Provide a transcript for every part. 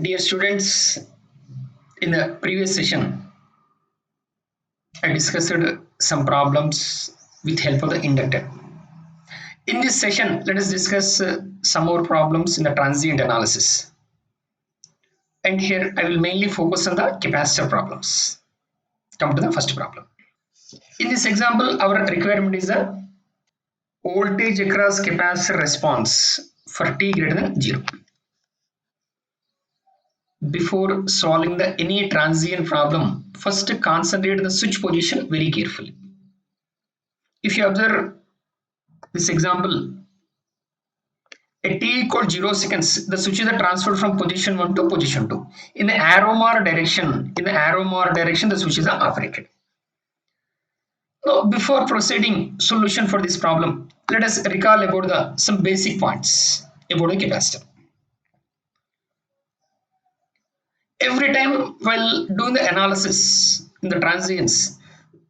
Dear students, in the previous session, I discussed some problems with help of the inductor. In this session, let us discuss some more problems in the transient analysis. And here I will mainly focus on the capacitor problems. Come to the first problem. In this example, our requirement is the voltage across capacitor response for t greater than 0. Before solving any transient problem, first concentrate on the switch position very carefully. If you observe this example, at t equals 0 seconds, the switches are transferred from position 1 to position 2. In the arrow mark direction, the switches are operated. Now, before proceeding solution for this problem, let us recall about some basic points about a capacitor. Every time while doing the analysis in the transients,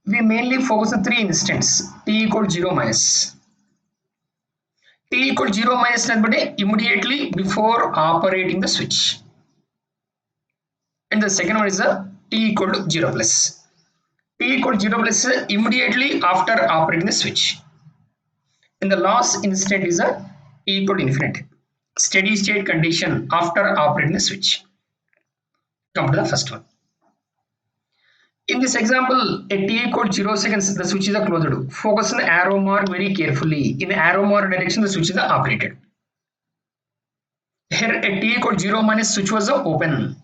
we mainly focus on 3 instants: t equals 0 minus. T equals 0 minus immediately before operating the switch. And the second one is t equal to 0 plus. T equals 0 plus immediately after operating the switch. And the last instant is t equal to infinite. Steady state condition after operating the switch. Come to the first one. In this example, at t equals 0 seconds, the switches are closed. Focus on the arrow mark very carefully. In the arrow mark direction, the switches are operated. Here at t equals 0 minus, switch was open.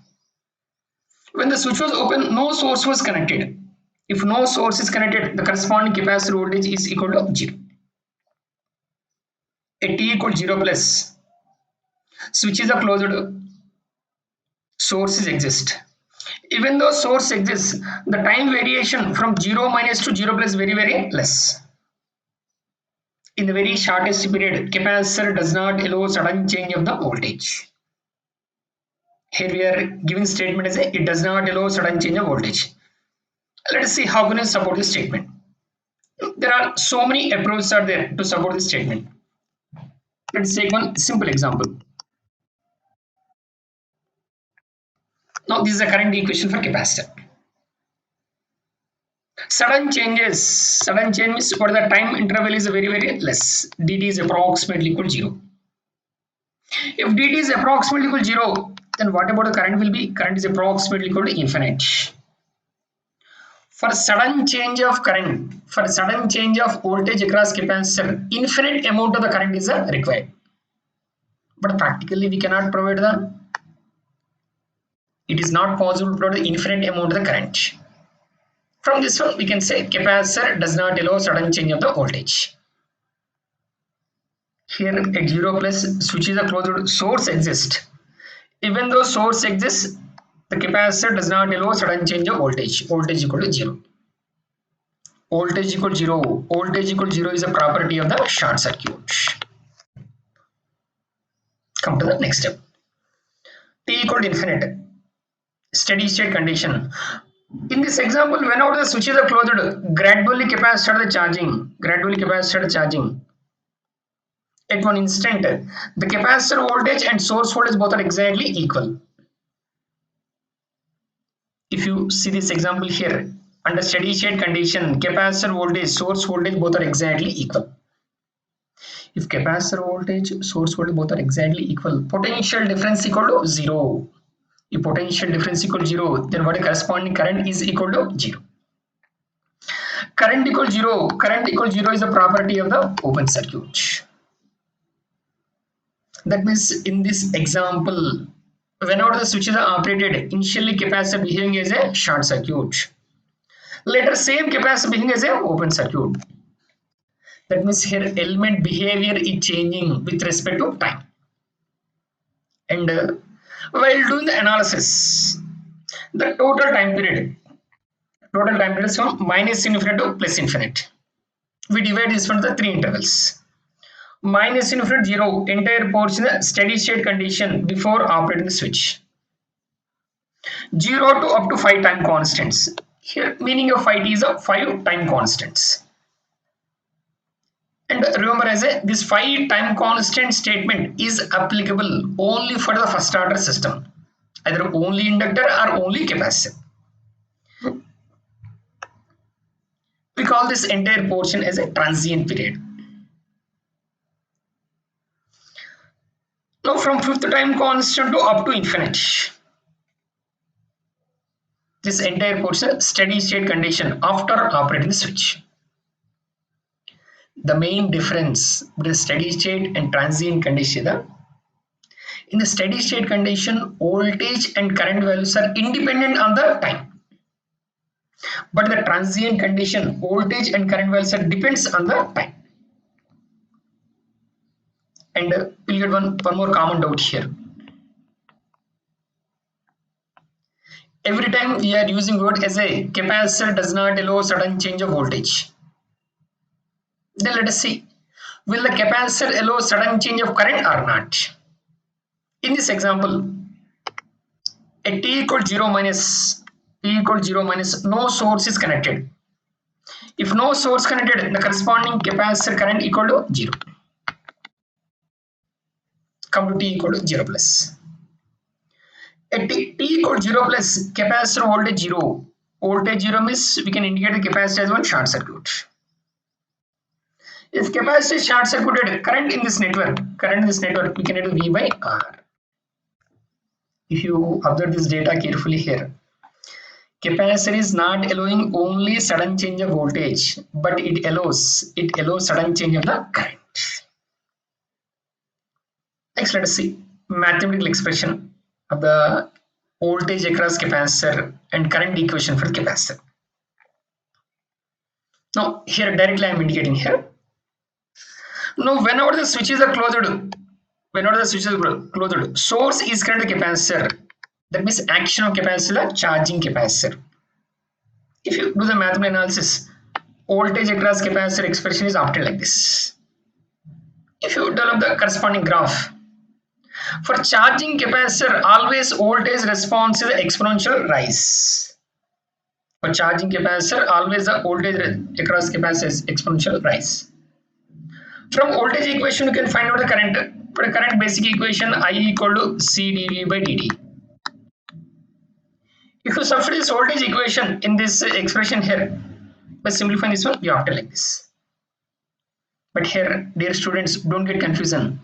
When the switch was open, no source was connected. If no source is connected, the corresponding capacitor voltage is equal to 0. At t equals 0 plus, switches are closed, sources exist. Even though source exists, the time variation from 0 minus to 0 plus very less. In the very shortest period, capacitor does not allow sudden change of the voltage. Here we are giving statement as it does not allow sudden change of voltage. Let us see how can we support this statement. There are so many approaches are there to support this statement. Let's take one simple example. Now this is the current equation for capacitor. Sudden change means for the time interval is very less. Dt is approximately equal to 0. If dt is approximately equal to 0, then what about the current will be? Current is approximately equal to infinite. For sudden change of current, for sudden change of voltage across capacitor, infinite amount of the current is required. But practically we cannot provide it is not possible to provide the infinite amount of the current. From this one, we can say capacitor does not allow sudden change of the voltage. Here at 0 plus, switches are closed, source exists. Even though source exists, the capacitor does not allow sudden change of voltage. Voltage equal to 0. Voltage equal to 0. Voltage equal to 0 is a property of the short circuit. Come to the next step. T equal to infinite. Steady state condition. In this example, whenever the switches are closed, gradually capacitor charging. At one instant, the capacitor voltage and source voltage both are exactly equal. If you see this example here, under steady state condition, capacitor voltage, source voltage both are exactly equal. If capacitor voltage, source voltage both are exactly equal, potential difference equal to 0. If potential difference equal to 0, then what a corresponding current is equal to 0. Current equal 0. Current equal 0 is a property of the open circuit. That means in this example, whenever the switches are operated, initially capacitor behaving as a short circuit. Later same capacitor behaving as a open circuit. That means here element behavior is changing with respect to time. And while doing the analysis, the total time period is from minus infinite to plus infinite. We divide this from the 3 intervals. Minus infinite 0, entire portion steady state condition before operating the switch. 0 to up to 5 time constants. Here meaning of 5 is 5 time constants. And remember this 5 time constant statement is applicable only for the first order system. either only inductor or only capacitor. We call this entire portion as a transient period. Now from fifth time constant to up to infinite, this entire portion steady state condition after operating the switch. The main difference between steady state and transient condition, in the steady state condition, voltage and current values are independent on the time. But in the transient condition, voltage and current values are depends on the time. And we'll get one more common doubt here. Every time we are using word as a capacitor does not allow sudden change of voltage. Then let us see, will the capacitor allow sudden change of current or not? In this example, at t equals 0 minus, t equals 0 minus, no source is connected. If no source connected, the corresponding capacitor current equal to 0. Come to t equal to 0 plus. At t equals 0 plus, capacitor voltage 0. Voltage 0 means we can indicate the capacitor as one short circuit. If capacitor is short circuited, current in this network, we can do V by R. If you observe this data carefully here, capacitor is not allowing only sudden change of voltage, but it allows sudden change of the current. Next, let us see mathematical expression of the voltage across capacitor and current equation for capacitor. Now here directly I am indicating here. Now whenever the switches are closed, source is connected to capacitor. That means action of capacitor, charging capacitor. If you do the mathematical analysis, voltage across capacitor expression is obtained like this. If you develop the corresponding graph, for charging capacitor, always voltage response is exponential rise. For charging capacitor, always the voltage across capacitor is exponential rise. From voltage equation, you can find out the current. For the current basic equation, I equal to C dV by dt. If you substitute this voltage equation in this expression here, by simplifying this one, we obtain like this. But here, dear students, don't get confusion.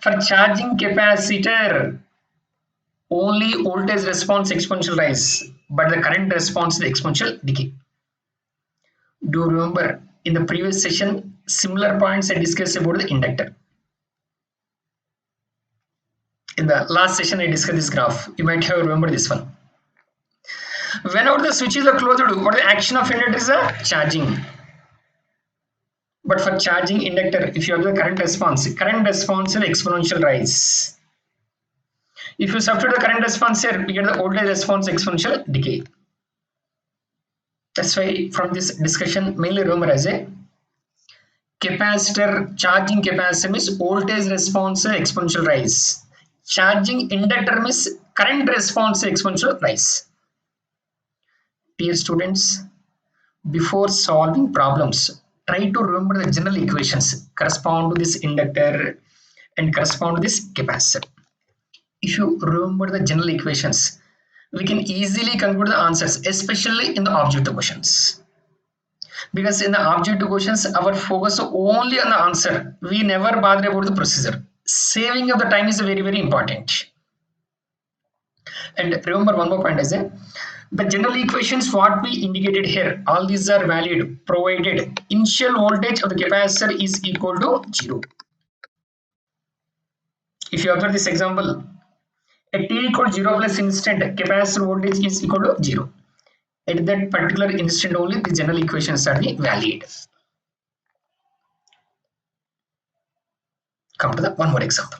For charging capacitor, only voltage response exponential rise, but the current response is exponential decay. Do you remember in the previous session, similar points I discussed about the inductor. In the last session, I discussed this graph. You might have remembered this one. Whenever the switches are closed, what the action of inductor is charging. But for charging inductor, if you have the current response is exponential rise. If you substitute the current response here, we get the voltage response exponential decay. That's why from this discussion, mainly remember as a capacitor, charging capacitor means voltage response exponential rise. Charging inductor means current response exponential rise. Dear students, before solving problems, try to remember the general equations correspond to this inductor and correspond to this capacitor. If you remember the general equations, we can easily conclude the answers, especially in the objective questions. Because in the objective questions, our focus only on the answer. We never bother about the procedure. Saving of the time is very, very important. And remember one more point is that the general equations what we indicated here, all these are valid provided initial voltage of the capacitor is equal to 0. If you observe this example, at t equals 0 plus instant, capacitor voltage is equal to 0. At that particular instant only, the general equations are the valid. Come to the one more example.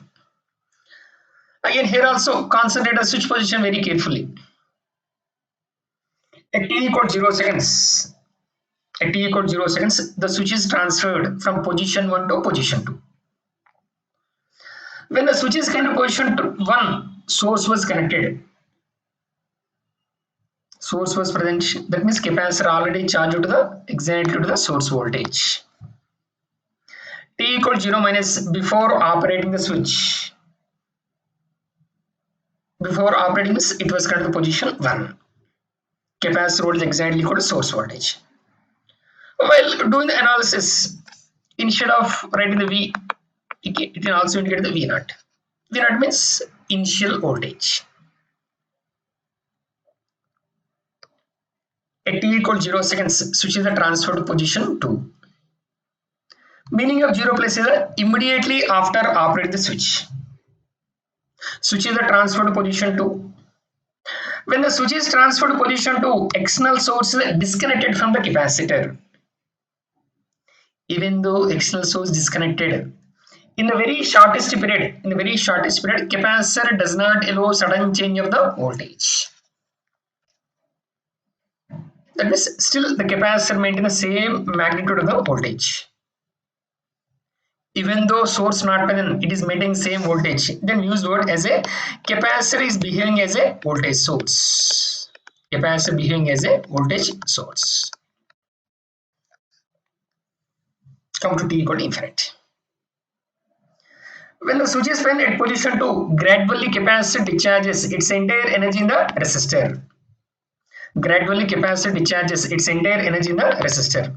Again, here also concentrate the switch position very carefully. At t equals 0 seconds, the switch is transferred from position 1 to position 2. When the switch is connected to position 1, source was connected. Source was present. That means capacitor already charged to exactly to the source voltage. T equals 0 minus before operating the switch. Before operating this, it was connected to position 1. Capacitor voltage exactly equal to source voltage. While doing the analysis, instead of writing the V, it can also indicate the V naught. V naught means initial voltage. At t equal 0 seconds, switch is the transfer to position 2. Meaning of 0 place is immediately after operating the switch. Switch is the transfer to position 2. When the switch is transferred to position 2, external source is disconnected from the capacitor. Even though external source disconnected, in the very shortest period, capacitor does not allow sudden change of the voltage. That means still the capacitor maintains the same magnitude of the voltage. Even though source not present, it is maintaining same voltage. Then use word as a capacitor is behaving as a voltage source. Capacitor behaving as a voltage source. Come to t equal to infinite. When the switch is present at position 2, gradually capacitor discharges its entire energy in the resistor. Gradually capacitor discharges its entire energy in the resistor.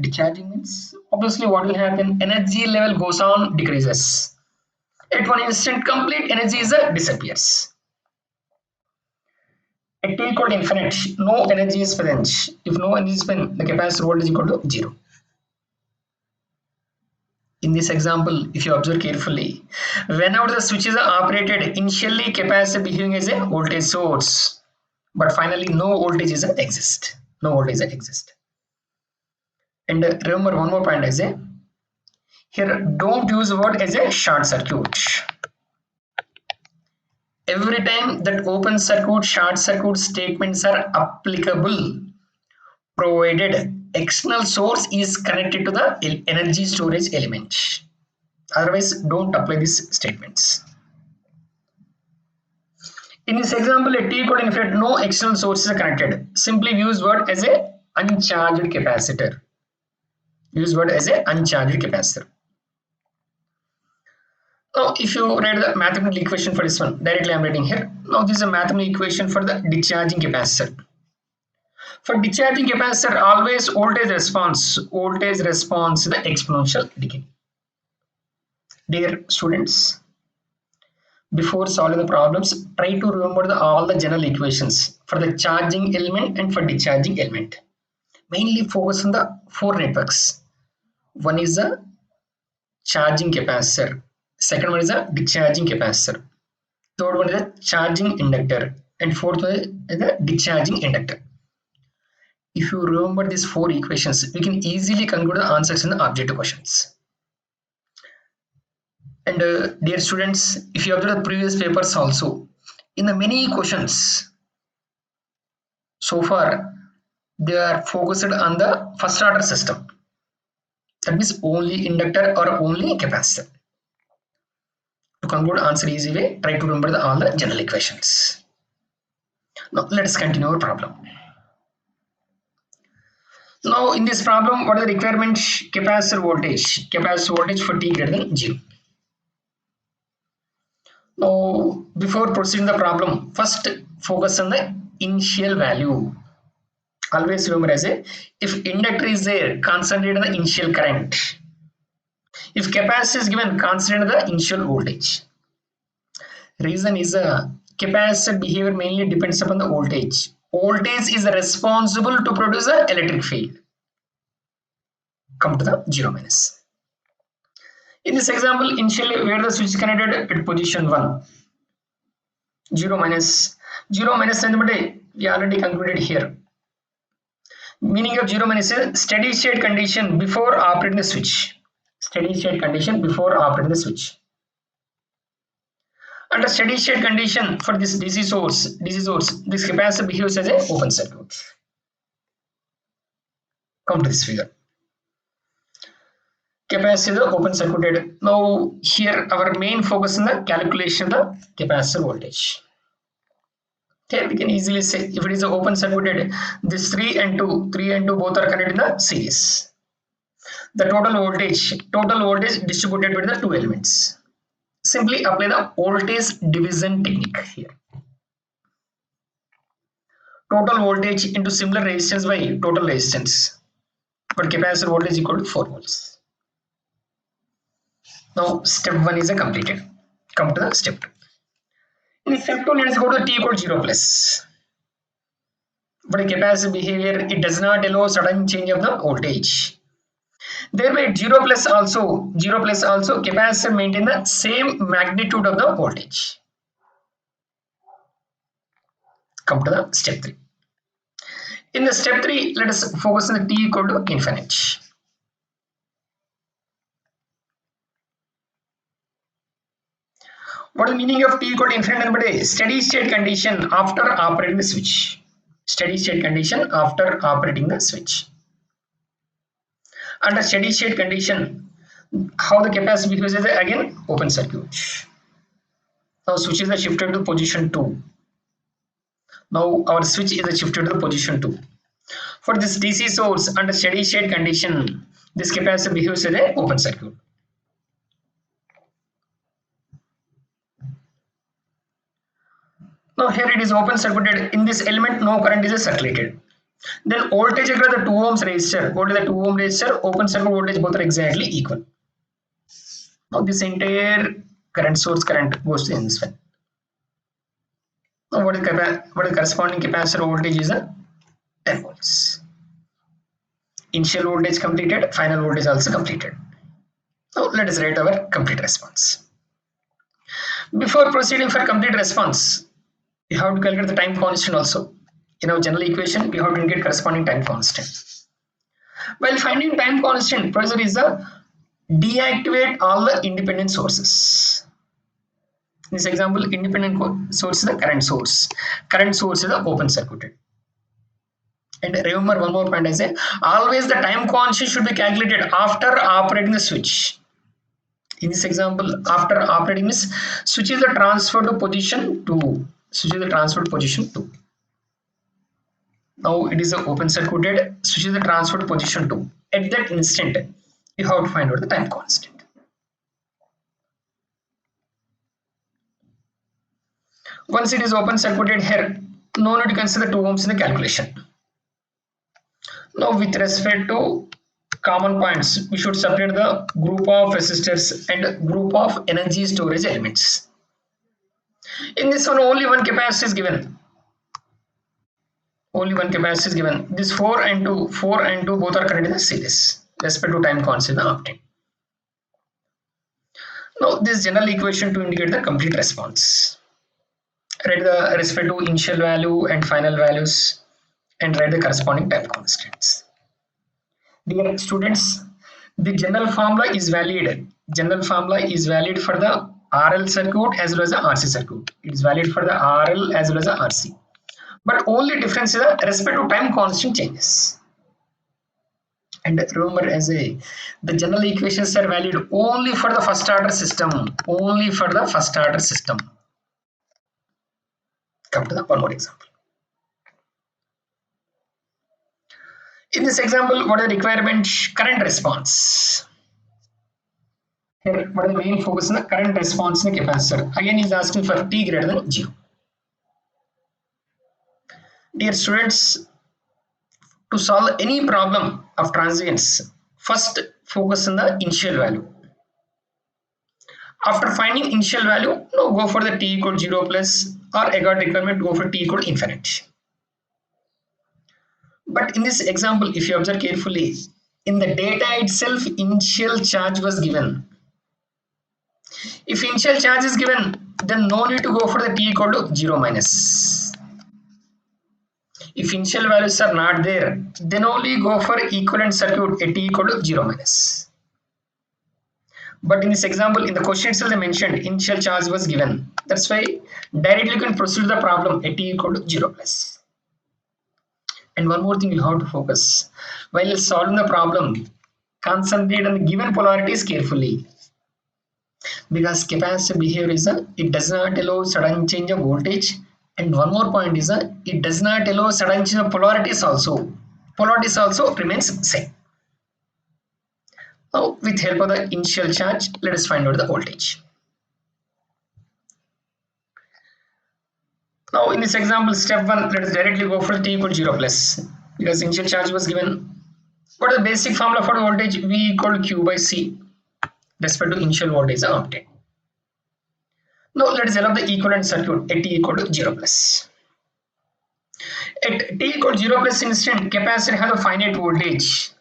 Discharging means obviously what will happen, energy level goes on decreases. At one instant complete energy is disappears. At t equal to infinite, no energy is present. If no energy is present, the capacitor voltage is equal to 0. In this example, if you observe carefully, whenever the switches are operated, initially capacitor behaving as a voltage source, but finally no voltage is exist. No voltage exist. And remember one more point as a here, don't use the word as a short circuit. Every time that open circuit, short circuit statements are applicable, provided external source is connected to the energy storage element. Otherwise, don't apply these statements. In this example, at t equal to infinite, no external sources are connected. Simply use word as a uncharged capacitor. Use word as a uncharged capacitor. Now, if you write the mathematical equation for this one, directly I am writing here. Now, this is a mathematical equation for the discharging capacitor. For discharging capacitor, always voltage response is the exponential decay. Dear students, before solving the problems, try to remember all the general equations for the charging element and for discharging element. Mainly focus on the 4 networks. One is the charging capacitor. Second one is a discharging capacitor. Third one is a charging inductor. And fourth one is the discharging inductor. If you remember these 4 equations, we can easily conclude the answers in the objective questions. And dear students, if you observe the previous papers also, in the many questions, so far, they are focused on the first order system. That means only inductor or only capacitor. To conclude answer easy way, try to remember all the general equations. Now let us continue our problem. Now in this problem, what is the requirement? Capacitor voltage for t greater than 0. Now before proceeding the problem, first focus on the initial value. Always remember as a, if inductor is there, concentrate on the initial current. If capacitor is given, concentrate on the initial voltage. Reason is capacitor behavior mainly depends upon the voltage. Voltage is responsible to produce an electric field. Come to the 0 minus. In this example, initially where the switch is connected at position 1. 0 minus. 0 minus we already concluded here. Meaning of 0 minus is steady state condition before operating the switch. Steady state condition before operating the switch. Under steady state condition for this DC source, this capacitor behaves as an open circuit. Come to this figure. Capacitor open circuited. Now here our main focus on the calculation of the capacitor voltage. Here we can easily say if it is open circuited, this 3 and 2 both are connected in the series. The total voltage distributed between the 2 elements. Simply apply the voltage division technique here. Total voltage into similar resistance by total resistance. But capacitor voltage equal to 4 volts. Now step 1 is completed. Come to the step 2. In step 2, let us go to T equal 0 plus. But capacitor behavior, it does not allow sudden change of the voltage. Thereby 0 plus also capacitor maintain the same magnitude of the voltage. Come to the step 3. In the step 3, let us focus on the T equal to infinite. What is the meaning of T equal to infinite? But a steady state condition after operating the switch. Steady state condition after operating the switch. Under steady state condition, how the capacitor behaves is again open circuit. Now switch is shifted to position 2. Now our switch is shifted to position 2. For this DC source under steady state condition, this capacitor behaves as an open circuit. Now here it is open circuited. In this element, no current is circulated. Then voltage across the 2 ohms resistor. What is the 2 ohm resistor? Open circuit voltage both are exactly equal. Now this entire current source current goes to this one. Now what is corresponding capacitor voltage is 10 volts. Initial voltage completed, final voltage also completed. Now let us write our complete response. Before proceeding for complete response, we have to calculate the time constant also. In our general equation, we have to indicate corresponding time constant. While finding time constant, procedure is deactivate all the independent sources. In this example, independent source is the current source. Current source is the open circuited. And remember one more point, I say always the time constant should be calculated after operating the switch. In this example, after operating this switch is transferred to position 2. Switch is transferred to position 2. Now it is open circuited, switch is transferred to position 2. At that instant, you have to find out the time constant. Once it is open circuited here, no need to consider 2 ohms in the calculation. Now with respect to common points, we should separate the group of resistors and group of energy storage elements. In this one, only one capacitor is given. Only one capacitor is given. This 4 and 2 both are connected in the series. Respect to time constant obtained. Now this general equation to indicate the complete response. Write the respect to initial value and final values and write the corresponding time constants. Dear students, the general formula is valid. General formula is valid for the RL circuit as well as the RC circuit. It is valid for the RL as well as the RC. But only difference is the respect to time constant changes. And remember, the general equations are valid only for the first order system. Only for the first order system. Come to the one more example. In this example, what are the requirement? Current response. Here, what are the main focus in the current response in the capacitor? Again, he is asking for t greater than 0. Dear students, to solve any problem of transients, first focus on the initial value. After finding initial value, now go for the t equal 0 plus, or again requirement go for t equal infinite. But in this example, if you observe carefully, in the data itself, initial charge was given. If initial charge is given, then no need to go for the t equal to 0 minus. If initial values are not there, then only go for equivalent circuit at t equal to 0 minus. But in this example, in the question itself they mentioned initial charge was given. That's why directly you can proceed the problem at t equal to 0 plus. And one more thing you have to focus. While solving the problem, concentrate on the given polarities carefully. Because capacitor behavior is it does not allow sudden change of voltage. And one more point is it does not allow sudden change of polarities also. Polarities also remains same. Now with help of the initial charge, let us find out the voltage. Now in this example, step 1, let us directly go for t equal 0 plus, because initial charge was given. What is the basic formula for the voltage? V equal Q by C, respect to initial voltage obtained. Now let us develop the equivalent circuit at t equal to 0 plus. At t equal to 0 plus instant, capacitor has a finite voltage.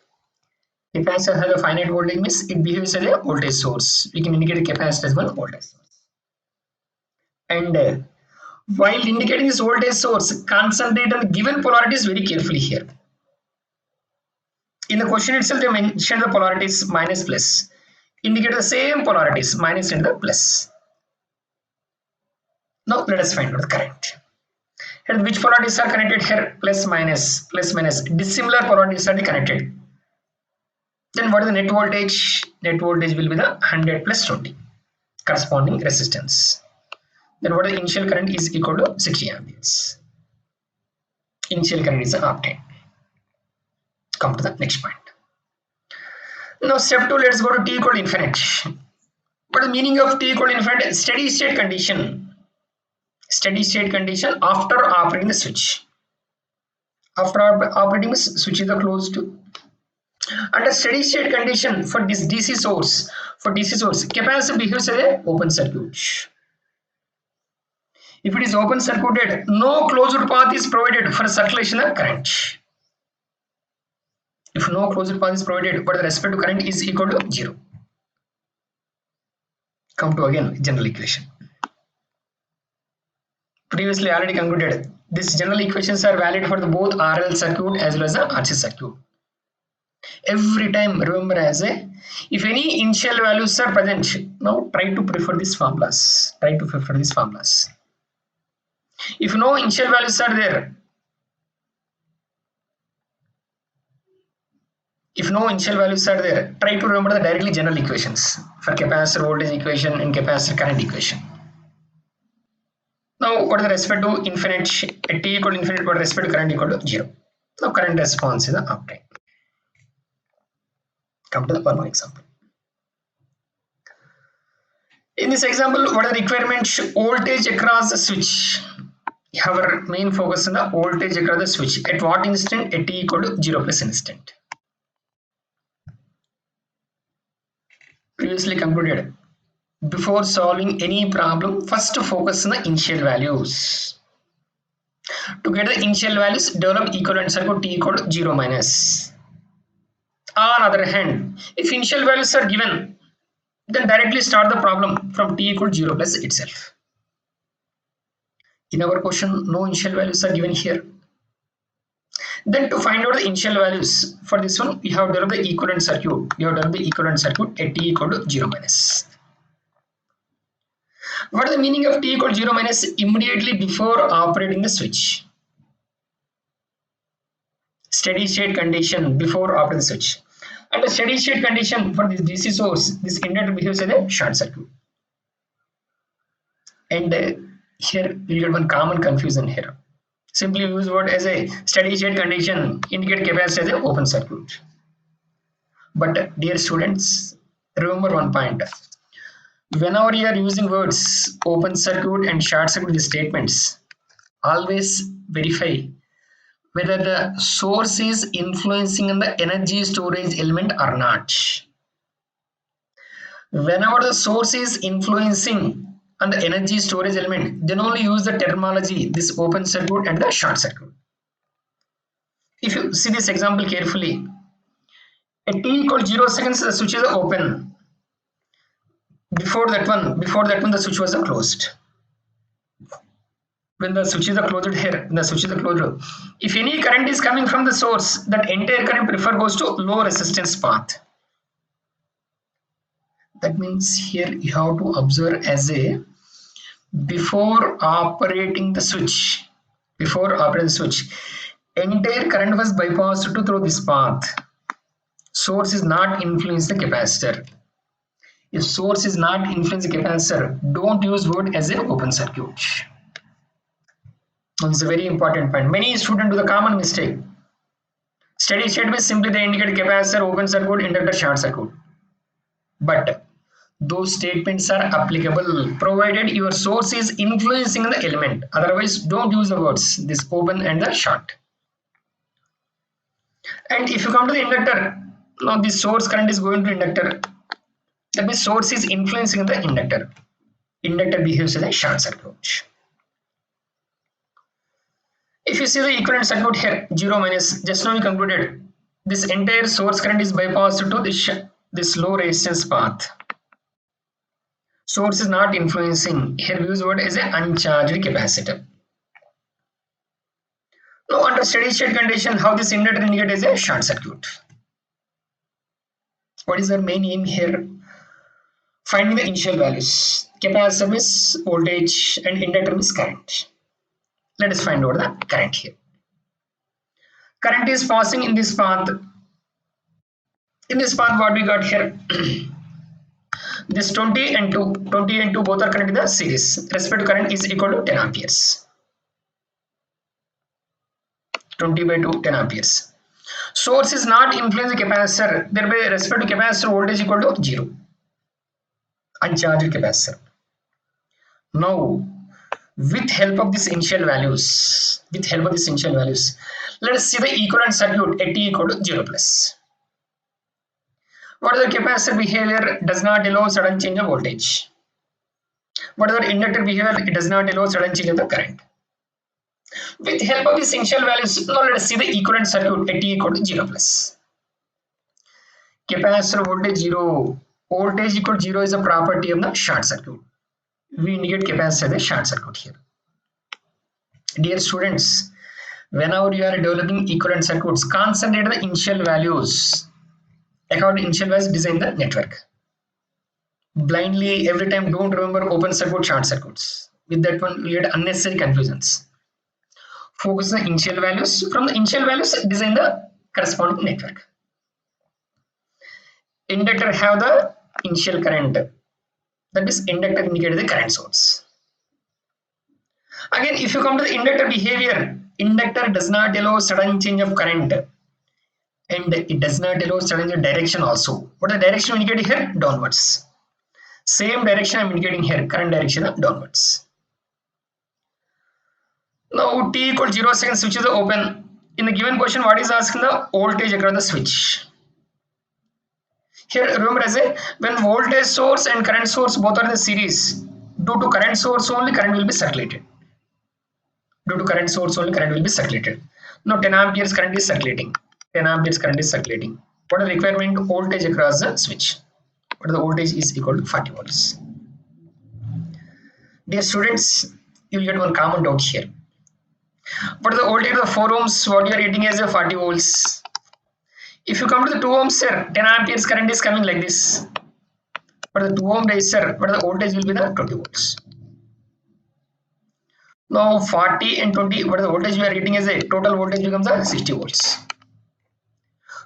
Capacitor has a finite voltage means it behaves as a voltage source. We can indicate a capacitor as one voltage source. And while indicating this voltage source, concentrate on the given polarities very carefully here. In the question itself, they mentioned the polarities minus plus. Indicate the same polarities, minus and the plus. Now let us find out the current. And which polarities are connected here? Plus minus, plus minus. Dissimilar polarities are connected. Then what is the net voltage? Net voltage will be the 100 plus 20, corresponding resistance. Then what is the initial current is equal to 60 amperes. Initial current is obtained. Come to the next point. Now step 2, let's go to t equal to infinite. What is the meaning of t equal to infinite? Steady state condition. Steady state condition after operating the switch. After operating the switch is closed. Under steady state condition for this DC source, capacitor behaves as an open circuit. If it is open circuited, no closed path is provided for circulation of current. If no closed path is provided, but the respect to current is equal to 0. Come to again general equation. Previously already concluded, these general equations are valid for the both RL circuit as well as the RC circuit. Every time remember as a, if any initial values are present, now try to prefer these formulas. If no initial values are there, try to remember the directly general equations for capacitor voltage equation and capacitor current equation. Now what is the respect to infinite? At t equal to infinite, what is respect to current equal to 0. Now current response is obtained. Come to the one more example. In this example, what are the requirements? Voltage across the switch. Our main focus on the voltage across the switch. At what instant? At t equal to 0 plus instant. Previously concluded. Before solving any problem, first focus on the initial values. To get the initial values, develop equivalent circuit t equal to 0 minus. On other hand, if initial values are given, then directly start the problem from t equal to 0 plus itself. In our question, no initial values are given here. Then to find out the initial values, for this one, we have developed the equivalent circuit. At t equal to 0 minus. What is the meaning of t equal to 0 minus? Immediately before operating the switch. Steady state condition before operating the switch. And the steady state condition for this DC source, this inductor behaves as a short circuit. And here you get one common confusion here. Simply use word as a steady state condition, indicate capacitor as an open circuit. But dear students, remember one point. Whenever you are using words open circuit and short circuit in the statements, always verify whether the source is influencing on the energy storage element or not. Whenever the source is influencing on the energy storage element, then only use the terminology this open circuit and the short circuit. If you see this example carefully, at t equal 0 seconds the switch is open. Before that one the switch was closed. When the switch is closed here, if any current is coming from the source, that entire current goes to low resistance path. That means here you have to observe as a before operating the switch, entire current was bypassed through this path. Source is not influencing the capacitor. If source is not influencing the capacitor, don't use word as a open circuit. This is a very important point. Many students do the common mistake. Steady state means simply they indicate capacitor, open circuit, inductor, short circuit. But Those statements are applicable provided your source is influencing the element. Otherwise, don't use the words this open and the short. And if you come to the inductor, now the source current is going to inductor. That means source is influencing the inductor. Inductor behaves as a short circuit. If you see the equivalent circuit here, 0 minus, just now we concluded this entire source current is bypassed to this low resistance path. Source is not influencing. Here we use word as an uncharged capacitor. Now under steady state condition, how this inductor indicate as a short circuit. What is our main aim here? Finding the initial values. Capacitor is voltage and inductor is current. Let us find out the current here. Current is passing in this path. In this path, what we got here? This 20 and 2 both are connected in the series. Respect to current is equal to 10 amperes. 20 by 2, 10 amperes. Source is not influencing the capacitor. Thereby, respect to capacitor voltage equal to 0. Uncharged capacitor. Now, with help of these initial values, let us see the equivalent circuit at t equal to 0 plus. What is the capacitor behavior? Does not allow sudden change of voltage. What is the inductor behavior? It does not allow sudden change of the current. With help of these initial values, now let us see the equivalent circuit at t equal to 0 plus. Capacitor voltage 0. Voltage equal to 0 is a property of the short circuit. We indicate capacitor as a short circuit here. Dear students, whenever you are developing equivalent circuits, concentrate on the initial values. According to initial values, design the network. Blindly, every time, don't remember open circuit, short circuits. With that one, you get unnecessary confusions. Focus on the initial values. From the initial values, design the corresponding network. Inductor have the initial current. That is, inductor indicates the current source. Again, if you come to the inductor behavior, inductor does not allow sudden change of current. And it does not allow sudden direction also. What is the direction indicated here? Downwards. Same direction I am indicating here, current direction downwards. Now t equals 0 seconds, switch is open. In the given question, what is asking the voltage across the switch? Here remember as a when voltage source and current source both are in the series, due to current source only current will be circulated. Due to current source only current will be circulated. Now 10 amperes current is circulating. 10 amperes current is circulating. What is the requirement? Voltage across the switch. What is the voltage is equal to 40 volts. Dear students, you will get one common doubt here. What is the voltage of the 4 ohms? What you are getting as a 40 volts. If you come to the 2 ohms, sir, 10 amperes current is coming like this. But the 2 ohm resistor, but the voltage will be the 20 volts. Now 40 and 20, what is the voltage we are getting as a total voltage becomes a 60 volts.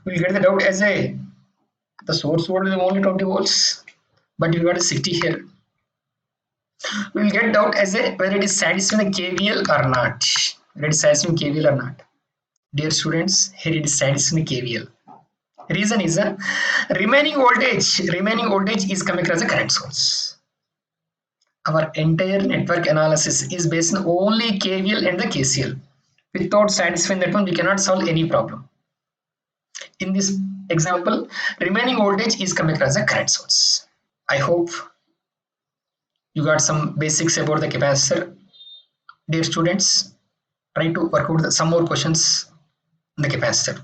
We will get the doubt as a the source voltage is only 20 volts, but you got a 60 here. We will get doubt as a whether it is satisfying the KVL or not. Whether it is satisfying KVL or not. Dear students, here it is satisfying KVL. Reason is remaining voltage is coming across a current source. Our entire network analysis is based on only KVL and the KCL. Without satisfying that one, we cannot solve any problem. In this example, remaining voltage is coming across a current source. I hope you got some basics about the capacitor. Dear students, try to work out some more questions on the capacitor.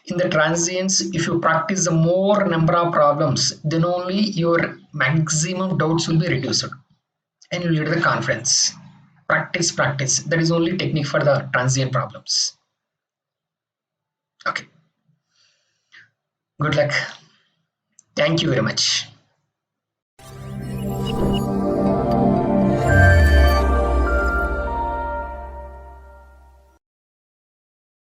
In the transients, if you practice the more number of problems, then only your maximum doubts will be reduced and you will get the confidence. Practice. That is only technique for the transient problems. Okay. Good luck. Thank you very much.